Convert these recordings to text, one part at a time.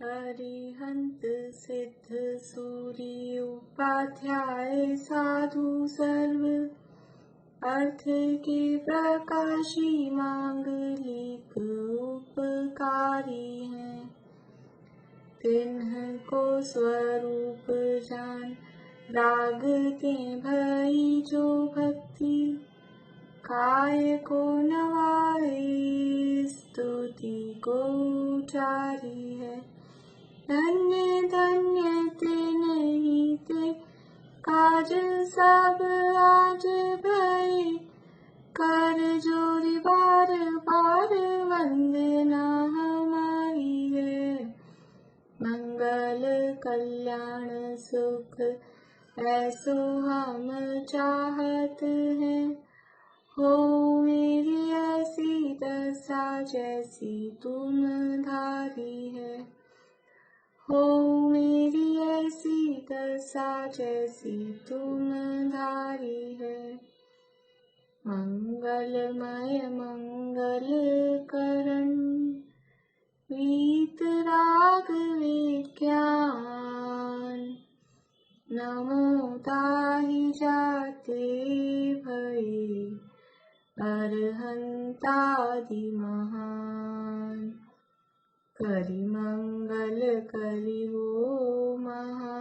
अरिहंत सिद्ध सूर्य उपाध्याय साधु सर्व अर्थ के प्रकाशी मांगलिक उपकारी हैं। तिन्ह को स्वरूप जान राग के भई जो भक्ति काय को नवाए स्तुति को जारी है। धन्य धन्य ते नहीं ते काज सब आज भई कर जोरी बार बार वंदना हमारी है। मंगल कल्याण सुख ऐसो हम चाहत हैं। हो मेरी ऐसी दशा जैसी तुम धारी है। हो मेरी ऐसी दशा जैसी तुम धारी है। मंगलमय मंगल करण वीत राग विज्ञान नमो ताहि जाते भई अरहंतादि महान। करि मंगल करि हो महा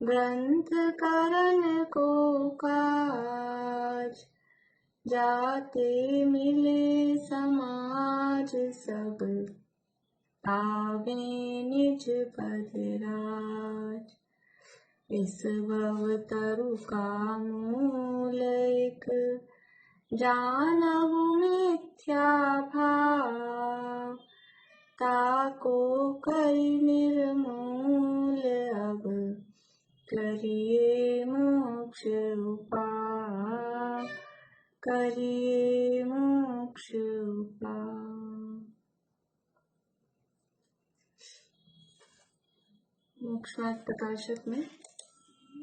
ग्रंथ करण को काज जाते मिले समाज सब आवे निज पद राज। इस भव तरु का मूल एक जानहु मिथ्या भाव ताको करि निर्मूल अब करिए मोक्ष उपाय करिए मोक्ष उपाय। मोक्षमार्ग प्रकाशक में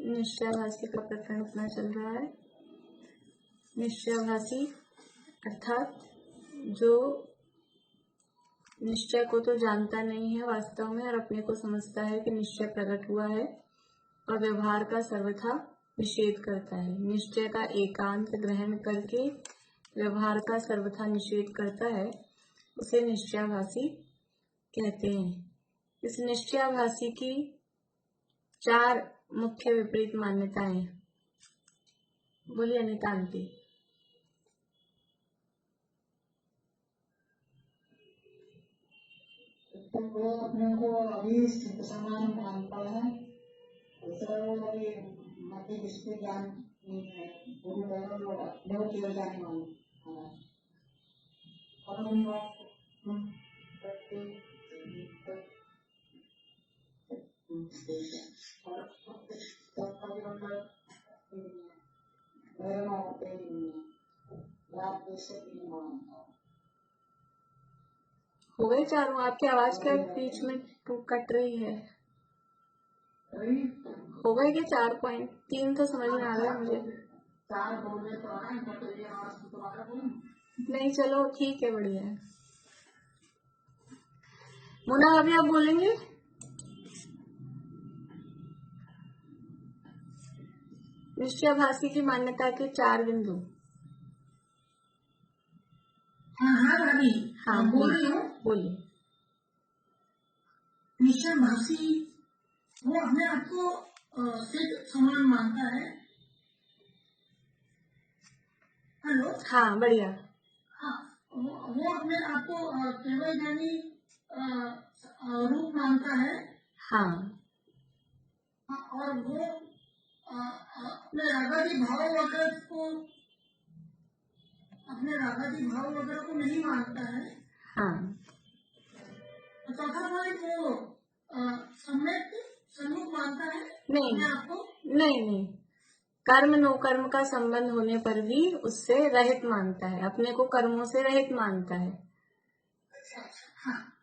निश्चयाभासी का प्रकरण अपना चल रहा है। निश्चयाभासी अर्थात जो निश्चय को तो जानता नहीं है वास्तव में और अपने को समझता है कि निश्चय प्रकट हुआ है और व्यवहार का सर्वथा निषेध करता है। निश्चय का एकांत ग्रहण करके व्यवहार का सर्वथा निषेध करता है, उसे निश्चयाभासी कहते हैं। इस निश्चयाभासी की 4 मुख्य विपरीत मान्यताएं। बोलिए अनिता आंटी। वो अपने को अभी स्थित समान मानता है। दूसरा वो अभी मध्य दृष्टि ज्ञान नहीं है, वो बहुत केवल ज्ञान मानता है। और उन बात हो गए 4। आपकी आवाज क्या बीच में कट रही है। हो गए क्या 4 पॉइंट? 3 तो समझ में आ गया मुझे। 4 बोले तो नहीं चलो ठीक है, बढ़िया है। मुन्ना अभी आप बोलेंगे? निश्चयाभासी की मान्यता के 4 बिंदु। हाँ बोल रही हूँ। बोलिए। निश्चयाभासी वो अपने आप को सिद्ध समान मानता है। हेलो। हाँ बढ़िया। हाँ वो अपने आप को केवल ज्ञानी रूप मानता है। हाँ और वो अपने रागादि भाव वगैरह को नहीं मानता है। हाँ चौथा पॉइंट वो सम्मुख मानता है। नहीं कर्म नो कर्म का संबंध होने पर भी उससे रहित मानता है, अपने को कर्मों से रहित मानता है। हाँ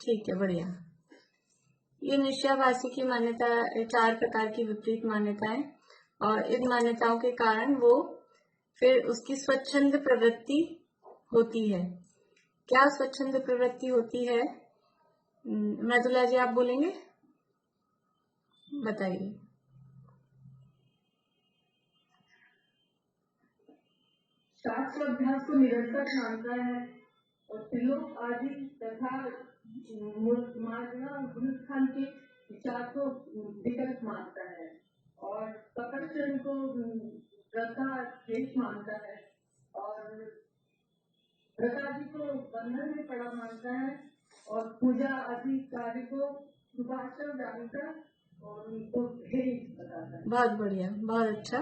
ठीक है, बढ़िया। ये निश्चयाभासी की मान्यता 4 प्रकार की विपरीत मान्यताएं, और इन मान्यताओं के कारण वो फिर उसकी स्वच्छंद प्रवृत्ति होती है। क्या स्वच्छंद प्रवृत्ति होती है? मृदुला जी, आप बोलेंगे, बताइए। शास्त्र अभ्यास को निरंतर मानता है और त्रिलोक आदि तथा खान के विचार को विकल्प मानता है और तपस्या को व्रता शेष मानता है और व्रतादि को बंधन में पड़ा मानता है और पूजा आदि कार्य को सुभाषण जानकर और उनको बताता है। बहुत बढ़िया, बहुत अच्छा।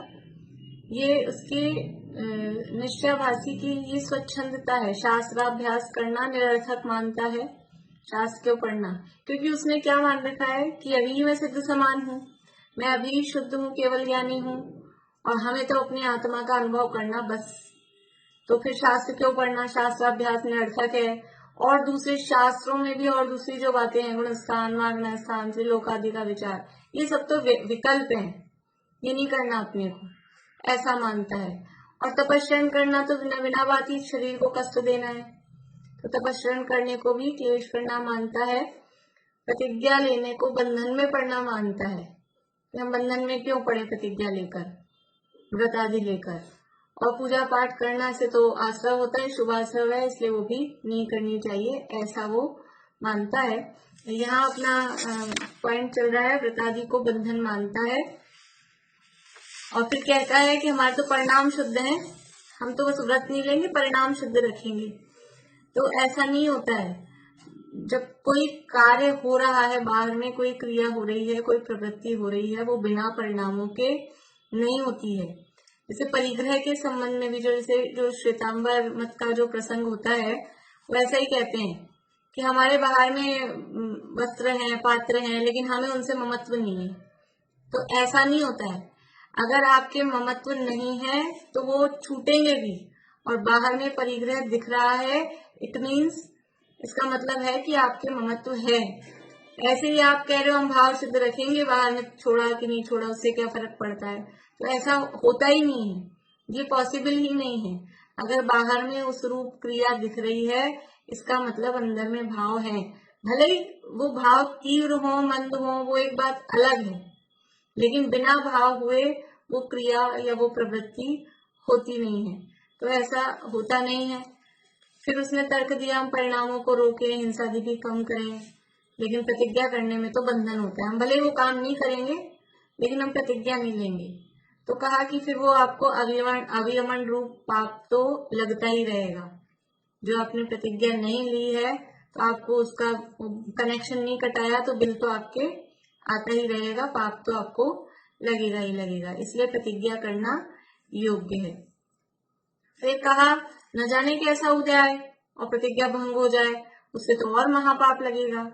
ये उसके निश्चयभाषी की ये स्वच्छंदता है। शास्त्राभ्यास करना निरर्थक मानता है, शास्त्र क्यों पढ़ना, क्योंकि उसने क्या मान रखा है कि अभी मैं सिद्ध समान हूँ, मैं अभी शुद्ध हूँ, केवल ज्ञानी हूँ और हमें तो अपनी आत्मा का अनुभव करना बस। तो फिर शास्त्र क्यों पढ़ना, शास्त्राभ्यास निरर्थक है। और दूसरे शास्त्रों में भी और दूसरी जो बातें हैं, गुणस्थान, मागना स्थान, त्रिलोक आदि का विचार, ये सब तो विकल्प हैं, ये नहीं करना अपने को, ऐसा मानता है। और तपस्या करना तो बिना बात ही शरीर को कष्ट देना है, तो तपस्या करने को भी क्लेश करना मानता है। प्रतिज्ञा लेने को बंधन में पड़ना मानता है, हम बंधन में क्यों पड़े प्रतिज्ञा लेकर, व्रत आदि लेकर। और पूजा पाठ करना से तो आश्रव होता है, शुभाश्रव है, इसलिए वो भी नहीं करनी चाहिए, ऐसा वो मानता है। यहाँ अपना पॉइंट चल रहा है, व्रत आदि को बंधन मानता है। और फिर कहता है कि हमारे तो परिणाम शुद्ध है, हम तो बस व्रत नहीं लेंगे, परिणाम शुद्ध रखेंगे। तो ऐसा नहीं होता है। जब कोई कार्य हो रहा है, बाहर में कोई क्रिया हो रही है, कोई प्रवृत्ति हो रही है, वो बिना परिणामों के नहीं होती है। जैसे परिग्रह के संबंध में भी जो श्वेतांबर मत का जो प्रसंग होता है, वैसा ही कहते हैं कि हमारे बाहर में वस्त्र हैं, पात्र हैं, लेकिन हमें उनसे ममत्व नहीं है। तो ऐसा नहीं होता है, अगर आपके ममत्व नहीं है तो वो छूटेंगे भी। और बाहर में परिग्रह दिख रहा है, इट मीन्स, इसका मतलब है कि आपके ममत्व है। ऐसे ही आप कह रहे हो हम भाव सिद्ध रखेंगे, बाहर में छोड़ा कि नहीं छोड़ा उससे क्या फर्क पड़ता है, तो ऐसा होता ही नहीं है, ये पॉसिबल ही नहीं है। अगर बाहर में उस रूप क्रिया दिख रही है, इसका मतलब अंदर में भाव है। भले ही वो भाव तीव्र हो, मंद हो, वो एक बात अलग है, लेकिन बिना भाव हुए वो क्रिया या वो प्रवृत्ति होती नहीं है। तो ऐसा होता नहीं है। फिर उसने तर्क दिया, हम परिणामों को रोके, हिंसा भी कम करें, लेकिन प्रतिज्ञा करने में तो बंधन होता है। हम भले वो काम नहीं करेंगे, लेकिन हम प्रतिज्ञा नहीं लेंगे। तो कहा कि फिर वो आपको अवियमन रूप पाप तो लगता ही रहेगा। जो आपने प्रतिज्ञा नहीं ली है, तो आपको उसका कनेक्शन नहीं कटाया, तो बिल तो आपके आता ही रहेगा, पाप तो आपको लगेगा ही लगेगा। इसलिए प्रतिज्ञा करना योग्य है। फिर कहा, न जाने कैसा उदय आए और प्रतिज्ञा भंग हो जाए, उससे तो और महापाप लगेगा।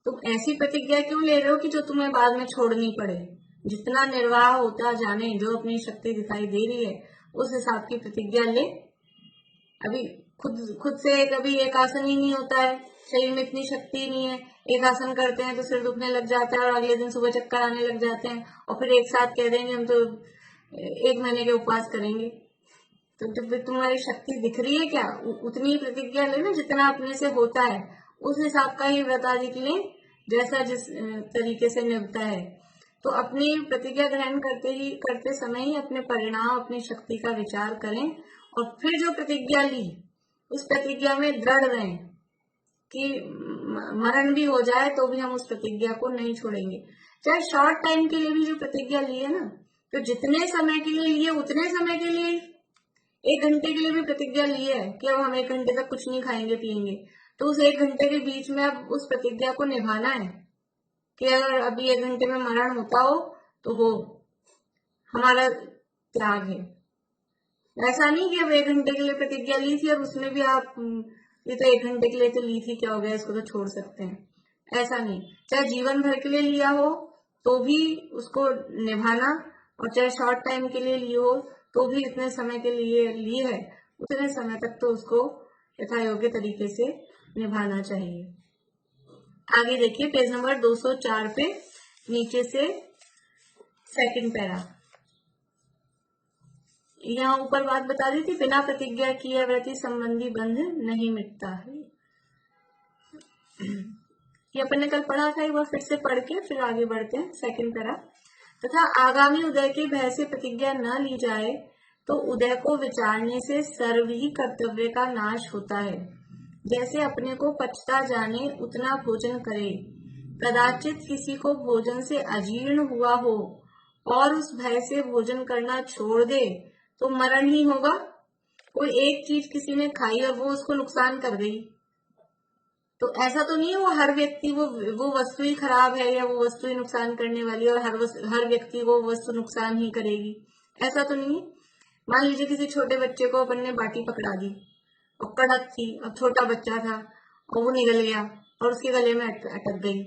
तुम ऐसी प्रतिज्ञा क्यों ले रहे हो कि जो तुम्हें बाद में छोड़नी पड़े। जितना निर्वाह होता जाने, जो अपनी शक्ति दिखाई दे रही है, उस हिसाब की प्रतिज्ञा ले। अभी खुद से कभी एक आसन ही नहीं होता है, शरीर में इतनी शक्ति नहीं है। एक आसन करते हैं तो सिर दुखने लग जाता है और अगले दिन सुबह चक्कर आने लग जाते हैं, और फिर एक साथ कह देंगे हम तो 1 महीने के उपवास करेंगे। तो जब तुम्हारी शक्ति दिख रही है क्या, उतनी प्रतिज्ञा लेना जितना अपने से होता है, उस हिसाब का ही व्रत आदि के लिए जैसा जिस तरीके से निभता है। तो अपनी प्रतिज्ञा ग्रहण करते समय ही अपने परिणाम, अपनी शक्ति का विचार करें, और फिर जो प्रतिज्ञा ली उस प्रतिज्ञा में दृढ़ रहें कि मरण भी हो जाए तो भी हम उस प्रतिज्ञा को नहीं छोड़ेंगे। चाहे शॉर्ट टाइम के लिए भी जो प्रतिज्ञा ली है ना, तो जितने समय के लिए लिए उतने समय के लिए, 1 घंटे के लिए भी प्रतिज्ञा ली है कि अब हम 1 घंटे तक कुछ नहीं खाएंगे पिएंगे, तो उस 1 घंटे के बीच में अब उस प्रतिज्ञा को निभाना है कि अगर अभी 1 घंटे में मरण होता हो तो हो, हमारा त्याग है। ऐसा नहीं कि अब 1 घंटे के लिए प्रतिज्ञा ली थी और उसमें भी आप ये तो 1 घंटे के लिए तो ली थी, क्या हो गया, इसको तो छोड़ सकते हैं, ऐसा नहीं। चाहे जीवन भर के लिए लिया हो तो भी उसको निभाना, और चाहे शॉर्ट टाइम के लिए लिया हो तो भी इतने समय के लिए ली है, उतने समय तक तो उसको यथा योग्य तरीके से निभाना चाहिए। आगे देखिए पेज नंबर 204 पे नीचे से सेकंड पैरा, यहाँ ऊपर बात बता दी थी, बिना प्रतिज्ञा किए व्रति संबंधी बंध नहीं मिटता है। ये अपन ने कल पढ़ा था, एक बार फिर से पढ़ के फिर आगे बढ़ते हैं सेकंड पैरा। तथा आगामी उदय के भय से प्रतिज्ञा न ली जाए तो उदय को विचारने से सर्व ही कर्तव्य का नाश होता है। जैसे अपने को पचता जाने उतना भोजन करे, कदाचित किसी को भोजन से अजीर्ण हुआ हो और उस भय से भोजन करना छोड़ दे तो मरण ही होगा। कोई एक चीज किसी ने खाई और वो उसको नुकसान कर गई, तो ऐसा तो नहीं है वो हर व्यक्ति वो वस्तु ही खराब है या वो वस्तु ही नुकसान करने वाली है और हर व्यक्ति वो वस्तु नुकसान ही करेगी, ऐसा तो नहीं है। मान लीजिए किसी छोटे बच्चे को अपन ने बाटी पकड़ा दी और कड़क थी, अब छोटा बच्चा था और वो निगल गया और उसके गले में अटक गई,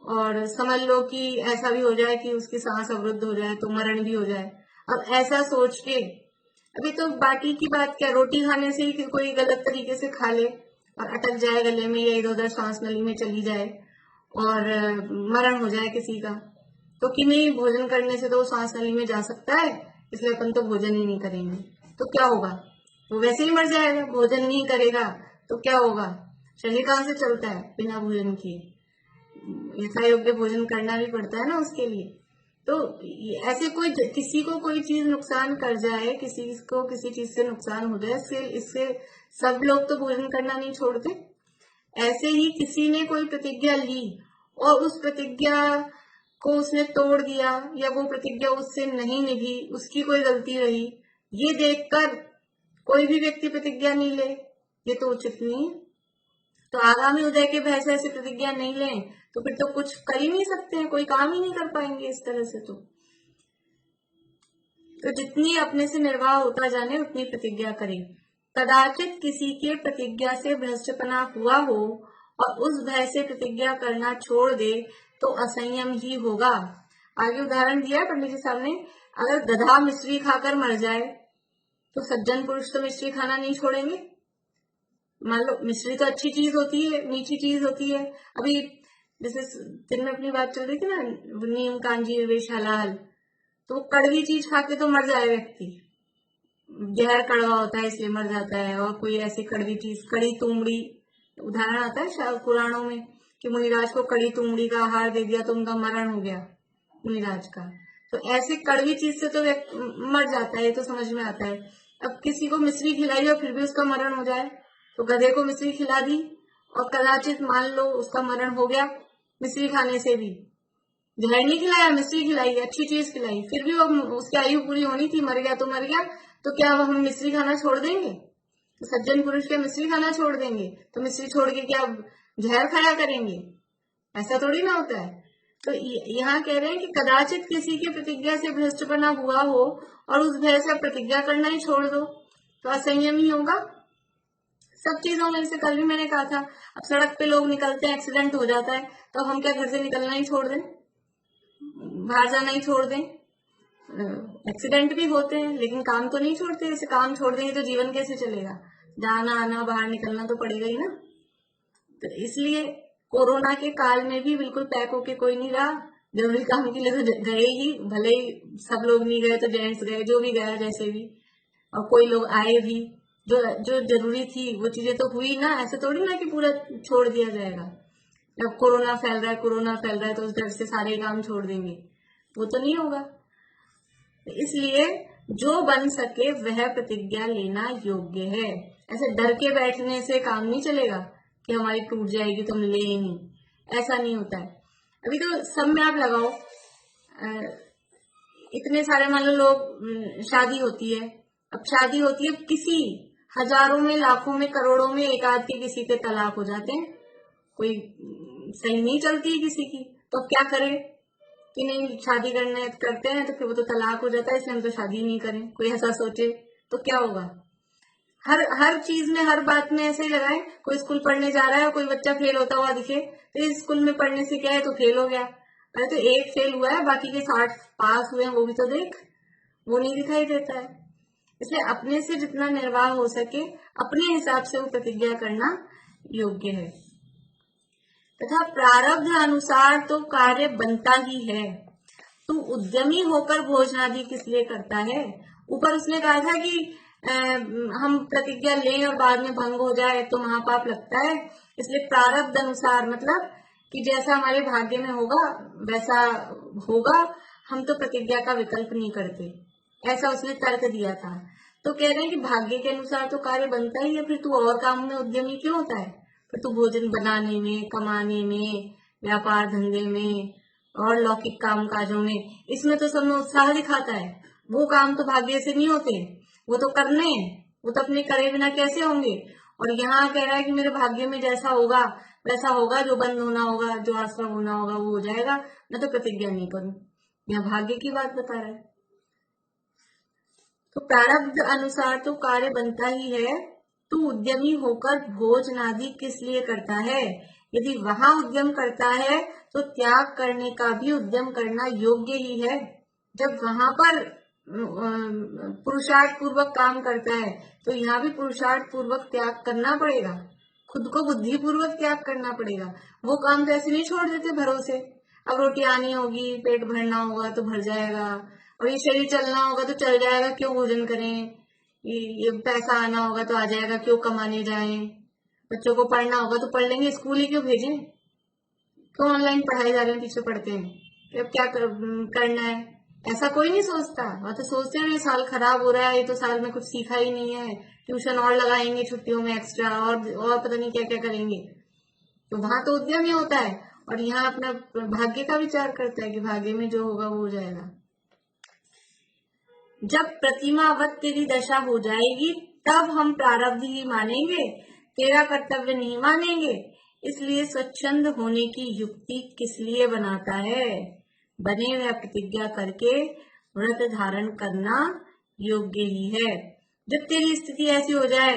और समझ लो कि ऐसा भी हो जाए कि उसकी सांस अवरुद्ध हो जाए तो मरण भी हो जाए। अब ऐसा सोच के, अभी तो बाटी की बात क्या, रोटी खाने से ही कोई गलत तरीके से खा ले और अटक जाए गले में या इधर उधर सांस नली में चली जाए और मरण हो जाए किसी का, तो कि नहीं भोजन करने से तो वो सांस नली में जा सकता है इसलिए अपन तो भोजन ही नहीं करेंगे, तो क्या होगा, वो वैसे ही मर जाएगा। भोजन नहीं करेगा तो क्या होगा, शरीर कहाँ से चलता है बिना भोजन किए, यथा योग्य भोजन करना भी पड़ता है ना उसके लिए। तो ऐसे कोई किसी को कोई चीज नुकसान कर जाए, किसी को किसी चीज से नुकसान हो जाए, इससे सब लोग तो भोजन करना नहीं छोड़ते। ऐसे ही किसी ने कोई प्रतिज्ञा ली और उस प्रतिज्ञा को उसने तोड़ दिया या वो प्रतिज्ञा उससे नहीं निभी, उसकी कोई गलती रही, ये देखकर कोई भी व्यक्ति प्रतिज्ञा नहीं ले, ये तो उचित नहीं है। तो आगामी उदय के भय से ऐसी प्रतिज्ञा नहीं लें तो फिर तो कुछ कर ही नहीं सकते हैं, कोई काम ही नहीं कर पाएंगे इस तरह से। तो जितनी अपने से निर्वाह होता जाने उतनी प्रतिज्ञा करें। कदाचित किसी के प्रतिज्ञा से भ्रष्टपना हुआ हो और उस भय से प्रतिज्ञा करना छोड़ दे तो असंयम ही होगा। आगे उदाहरण दिया है पंडित जी साहब ने, अगर गधा मिश्री खाकर मर जाए तो सज्जन पुरुष तो मिश्री खाना नहीं छोड़ेंगे। मान लो मिश्री तो अच्छी चीज होती है, मीठी चीज होती है। अभी जैसे दिन में अपनी बात चल रही थी ना, नीम कांजी वेश हलाल, तो कड़वी चीज खा के तो मर जाए व्यक्ति, जहर कड़वा होता है इसलिए मर जाता है। और कोई ऐसी कड़वी चीज, कड़ी तुमड़ी उदाहरण आता है शायद पुराणों में कि मुनिराज को कड़ी तुमड़ी का आहार दे दिया तो उनका मरण हो गया मुनिराज का। तो ऐसे कड़वी चीज से तो मर जाता है, ये तो समझ में आता है। अब किसी को मिश्री खिलाई और फिर भी उसका मरण हो जाए, तो गधे को मिश्री खिला दी और कदाचित मान लो उसका मरण हो गया मिश्री खाने से भी, जहर नहीं खिलाया, मिश्री खिलाई, अच्छी चीज खिलाई, फिर भी वो उसकी आयु पूरी होनी थी, मर गया तो मर गया, तो क्या हम मिश्री खाना छोड़ देंगे? तो सज्जन पुरुष क्या मिश्री खाना छोड़ देंगे? तो मिश्री छोड़ के क्या जहर खाया करेंगे? ऐसा थोड़ी ना होता है। तो यहाँ कह रहे हैं कि कदाचित किसी की प्रतिज्ञा से भ्रष्टपना हुआ हो और उस भय से प्रतिज्ञा करना ही छोड़ दो तो असंयम ही होगा सब चीजों में। जैसे कल भी मैंने कहा था, अब सड़क पे लोग निकलते हैं, एक्सीडेंट हो जाता है, तो हम क्या घर से निकलना ही छोड़ दें, बाहर जाना ही छोड़ दें? एक्सीडेंट भी होते हैं लेकिन काम तो नहीं छोड़ते। जैसे काम छोड़ देंगे तो जीवन कैसे चलेगा? जाना आना बाहर निकलना तो पड़ेगा ही ना। तो इसलिए कोरोना के काल में भी बिल्कुल पैक होके कोई नहीं रहा, जरूरी काम के लिए तो गए ही, भले ही सब लोग नहीं गए तो जेंट्स गए, जो भी गया जैसे भी, और कोई लोग आए भी, जो जरूरी थी वो चीजें तो हुई ना। ऐसे थोड़ी ना कि पूरा छोड़ दिया जाएगा, जब कोरोना फैल रहा है तो उस डर से सारे काम छोड़ देंगे, वो तो नहीं होगा। इसलिए जो बन सके वह प्रतिज्ञा लेना योग्य है। ऐसे डर के बैठने से काम नहीं चलेगा कि हमारी टूट जाएगी तो हम ले ही नहीं, ऐसा नहीं होता है। अभी तो सब में आप लगाओ, इतने सारे मान लो लोग, शादी होती है, अब शादी होती है, किसी हजारों में लाखों में करोड़ों में एक आध के किसी के तलाक हो जाते हैं, कोई सही नहीं चलती है किसी की, तो अब क्या करें कि नहीं शादी करते हैं तो फिर वो तो तलाक हो जाता है, इसलिए हम तो शादी नहीं करें। कोई ऐसा सोचे तो क्या होगा? हर चीज में, हर बात में ऐसे ही लगाए। कोई स्कूल पढ़ने जा रहा है और कोई बच्चा फेल होता हुआ दिखे तो इस स्कूल में पढ़ने से क्या है, तो फेल हो गया। अरे तो एक फेल हुआ है, बाकी के 60 पास हुए हैं, वो भी तो देख, वो नहीं दिखाई देता है। इसलिए अपने से जितना निर्वाह हो सके अपने हिसाब से वो प्रतिज्ञा करना योग्य है। तथा प्रारब्ध अनुसार तो कार्य बनता ही है। तू उद्यमी होकर भोजनादि किस लिए करता है? ऊपर उसने कहा था कि हम प्रतिज्ञा लें और बाद में भंग हो जाए तो महापाप लगता है, इसलिए प्रारब्ध अनुसार मतलब कि जैसा हमारे भाग्य में होगा वैसा होगा, हम तो प्रतिज्ञा का विकल्प नहीं करते, ऐसा उसने तर्क दिया था। तो कह रहे हैं कि भाग्य के अनुसार तो कार्य बनता ही है, फिर तू और काम में उद्यमी क्यों होता है? फिर तू भोजन बनाने में, कमाने में, व्यापार धंधे में और लौकिक काम काजों में, इसमें तो सब में उत्साह दिखाता है। वो काम तो भाग्य से नहीं होते, वो तो करने हैं, वो तो अपने करे बिना कैसे होंगे। और यहाँ कह रहा है कि मेरे भाग्य में जैसा होगा वैसा होगा, जो बंद होना होगा, जो आश्रम होना होगा वो हो जाएगा, मैं तो प्रतिज्ञा नहीं करूं। यहाँ भाग्य की बात बता रहा है। तो प्रारब्ध अनुसार तो कार्य बनता ही है, तू उद्यमी होकर भोजन आदि किस लिए करता है? यदि वहां उद्यम करता है तो त्याग करने का भी उद्यम करना योग्य ही है। जब वहां पर पुरुषार्थ पूर्वक काम करता है तो यहाँ भी पुरुषार्थ पूर्वक त्याग करना पड़ेगा, खुद को बुद्धि पूर्वक त्याग करना पड़ेगा। वो काम तो ऐसे नहीं छोड़ देते भरोसे, अब रोटी आनी होगी, पेट भरना होगा तो भर जाएगा, और ये शरीर चलना होगा तो चल जाएगा, क्यों भोजन करें, ये पैसा आना होगा तो आ जाएगा, क्यों कमाने जाएं, बच्चों को पढ़ना होगा तो पढ़ लेंगे, स्कूल ही क्यों भेजें, क्यों ऑनलाइन पढ़ाए जा रहे हैं, पीछे पढ़ते हैं, अब क्या करना है, ऐसा कोई नहीं सोचता। वह तो सोचते हैं ये साल खराब हो रहा है, ये तो साल में कुछ सीखा ही नहीं है, ट्यूशन और लगाएंगे छुट्टियों में एक्स्ट्रा, और पता नहीं क्या क्या करेंगे। तो वहां तो उद्यम ही होता है, और यहाँ अपना भाग्य का विचार करता है कि भाग्य में जो होगा वो हो जाएगा। जब प्रतिमावत तेरी दशा हो जाएगी तब हम प्रारब्ध ही मानेंगे, तेरा कर्तव्य नहीं मानेंगे। इसलिए स्वच्छंद होने की युक्ति किस लिए बनाता है? बने हुए प्रतिज्ञा करके व्रत धारण करना योग्य ही है। जब तेरी स्थिति ऐसी हो जाए,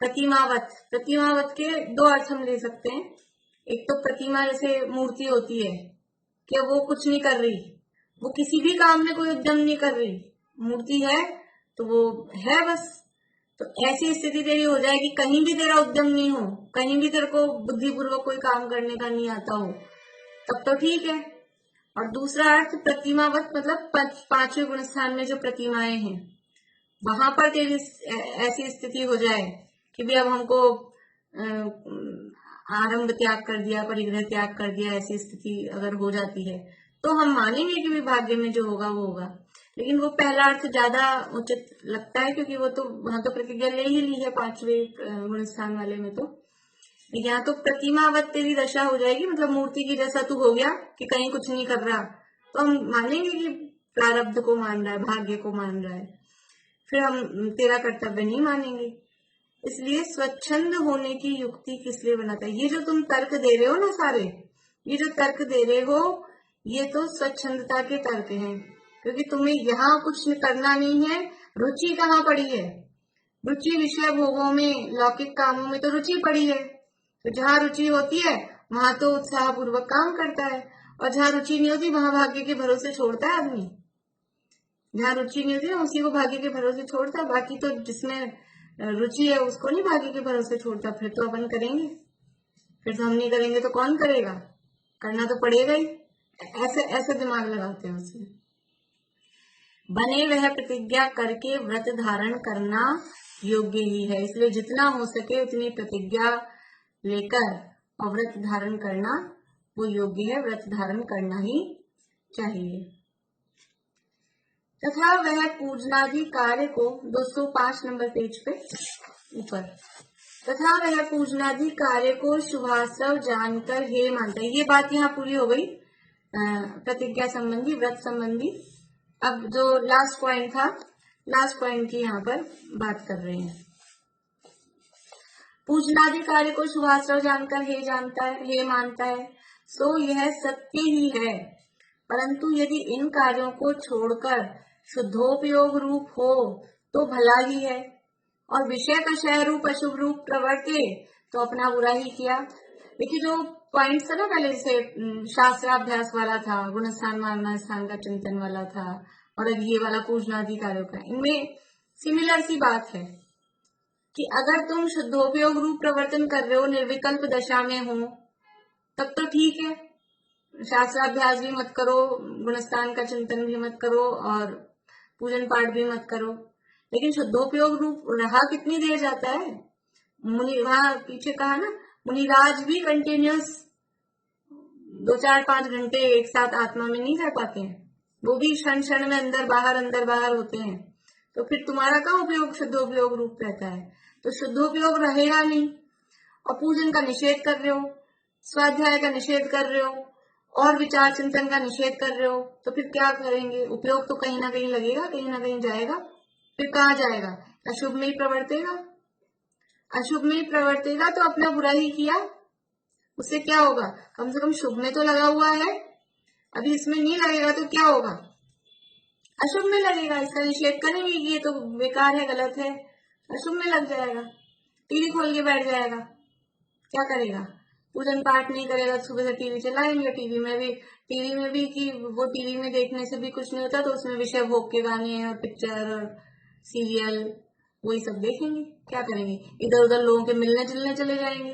प्रतिमावत, प्रतिमावत के दो अर्थ हम ले सकते हैं। एक तो प्रतिमा जैसे मूर्ति होती है कि वो कुछ नहीं कर रही, वो किसी भी काम में कोई उद्यम नहीं कर रही, मूर्ति है तो वो है बस। तो ऐसी स्थिति तेरी हो जाए कि कहीं भी तेरा उद्यम नहीं हो, कहीं भी तेरे को बुद्धिपूर्वक कोई काम करने का नहीं आता हो, तब तो ठीक है। और दूसरा अर्थ प्रतिमावत मतलब पांचवें गुण स्थान में जो प्रतिमाएं हैं वहां पर तेरी ऐसी स्थिति हो जाए कि भी अब हमको आरंभ त्याग कर दिया, परिग्रह त्याग कर दिया, ऐसी स्थिति अगर हो जाती है तो हम मानेंगे कि भी भाग्य में जो होगा वो होगा। लेकिन वो पहला अर्थ ज्यादा उचित लगता है, क्योंकि वो तो वहां तो प्रतिज्ञा ले ही ली है पांचवें गुण स्थान वाले में। तो यहाँ तो प्रतिमावत तेरी दशा हो जाएगी, मतलब मूर्ति की जैसा तू हो गया कि कहीं कुछ नहीं कर रहा, तो हम मानेंगे कि प्रारब्ध को मान रहा है, भाग्य को मान रहा है, फिर हम तेरा कर्तव्य नहीं मानेंगे। इसलिए स्वच्छंद होने की युक्ति किस लिए बनाता है? ये जो तुम तर्क दे रहे हो ना सारे, ये जो तर्क दे रहे हो ये तो स्वच्छंदता के तर्क हैं, क्योंकि तुम्हें यहाँ कुछ करना नहीं है। रुचि कहाँ पड़ी है? रुचि विषय भोगों में, लौकिक कामों में तो रुचि पड़ी है। तो जहाँ रुचि होती है वहां तो उत्साह पूर्वक काम करता है, और जहाँ रुचि नहीं होती वहां भाग्य के भरोसे छोड़ता है आदमी। जहाँ रुचि नहीं होती है उसी को भाग्य के भरोसे छोड़ता है, बाकी तो जिसमें रुचि है उसको नहीं भाग्य के भरोसे छोड़ता। फिर तो अपन करेंगे, फिर तो हम नहीं करेंगे तो कौन करेगा, करना तो पड़ेगा ही, ऐसे ऐसे दिमाग लगाते हैं उसमें। बने वह प्रतिज्ञा करके व्रत धारण करना योग्य ही है। इसलिए जितना हो सके उतनी प्रतिज्ञा लेकर और व्रत धारण करना वो योग्य है, व्रत धारण करना ही चाहिए। तथा वह पूजनादि कार्य को 205 नंबर पेज पे ऊपर, तथा वह पूजनादि कार्य को शुभाशव जानकर हे मानता है। ये बात यहाँ पूरी हो गई प्रतिज्ञा संबंधी, व्रत संबंधी। अब जो लास्ट पॉइंट था, लास्ट पॉइंट की यहाँ पर बात कर रहे हैं। पूजनादि कार्य को शुभाश्रव जानकर हे जानता है, हे मानता है, सो यह सत्य ही है। परंतु यदि इन कार्यों को छोड़कर शुद्धोपयोग रूप हो तो भला ही है, और विषय का क्षय रूप अशुभ रूप प्रवर्ते तो अपना बुरा ही किया। देखिए जो पॉइंट था ना पहले, जैसे शास्त्राभ्यास वाला था, गुण स्थान मानना स्थान का चिंतन वाला था, और अब ये वाला पूजनादि कार्यों का, इनमें सिमिलर सी बात है कि अगर तुम शुद्धोपयोग रूप प्रवर्तन कर रहे हो, निर्विकल्प दशा में हो, तब तो ठीक है, शास्त्राभ्यास भी मत करो, गुणस्थान का चिंतन भी मत करो, और पूजन पाठ भी मत करो। लेकिन शुद्धोपयोग रूप रहा कितनी देर जाता है? मुनि, वहां पीछे कहा ना, मुनिराज भी कंटिन्यूस 2-4-5 घंटे एक साथ आत्मा में नहीं रह पाते हैं, वो भी क्षण क्षण में अंदर बाहर होते हैं। तो फिर तुम्हारा क्या उपयोग शुद्धोपयोग रूप रहता है? तो शुद्धोपयोग रहेगा नहीं, और पूजन का निषेध कर रहे हो, स्वाध्याय का निषेध कर रहे हो, और विचार चिंतन का निषेध कर रहे हो, तो फिर क्या करेंगे? उपयोग तो कहीं ना कहीं लगेगा, कहीं ना कहीं जाएगा। फिर कहाँ जाएगा? अशुभ में ही प्रवर्तेगा। अशुभ में ही प्रवर्तेगा तो अपना बुरा ही किया, उससे क्या होगा? कम से कम शुभ में तो लगा हुआ है, अभी इसमें नहीं लगेगा तो क्या होगा? अशुभ में लगेगा। इसका निषेध करेंगे कि ये तो बेकार है, गलत है, अशुभ में लग जाएगा, टीवी खोल के बैठ जाएगा। क्या करेगा? पूजन पाठ नहीं करेगा, सुबह से टीवी चलाएंगे, टीवी में भी कि वो टीवी में देखने से भी कुछ नहीं होता, तो उसमें विषय भोग के गाने और पिक्चर और सीरियल वही सब देखेंगे। क्या करेंगे? इधर उधर लोगों के मिलने जुलने चले जाएंगे।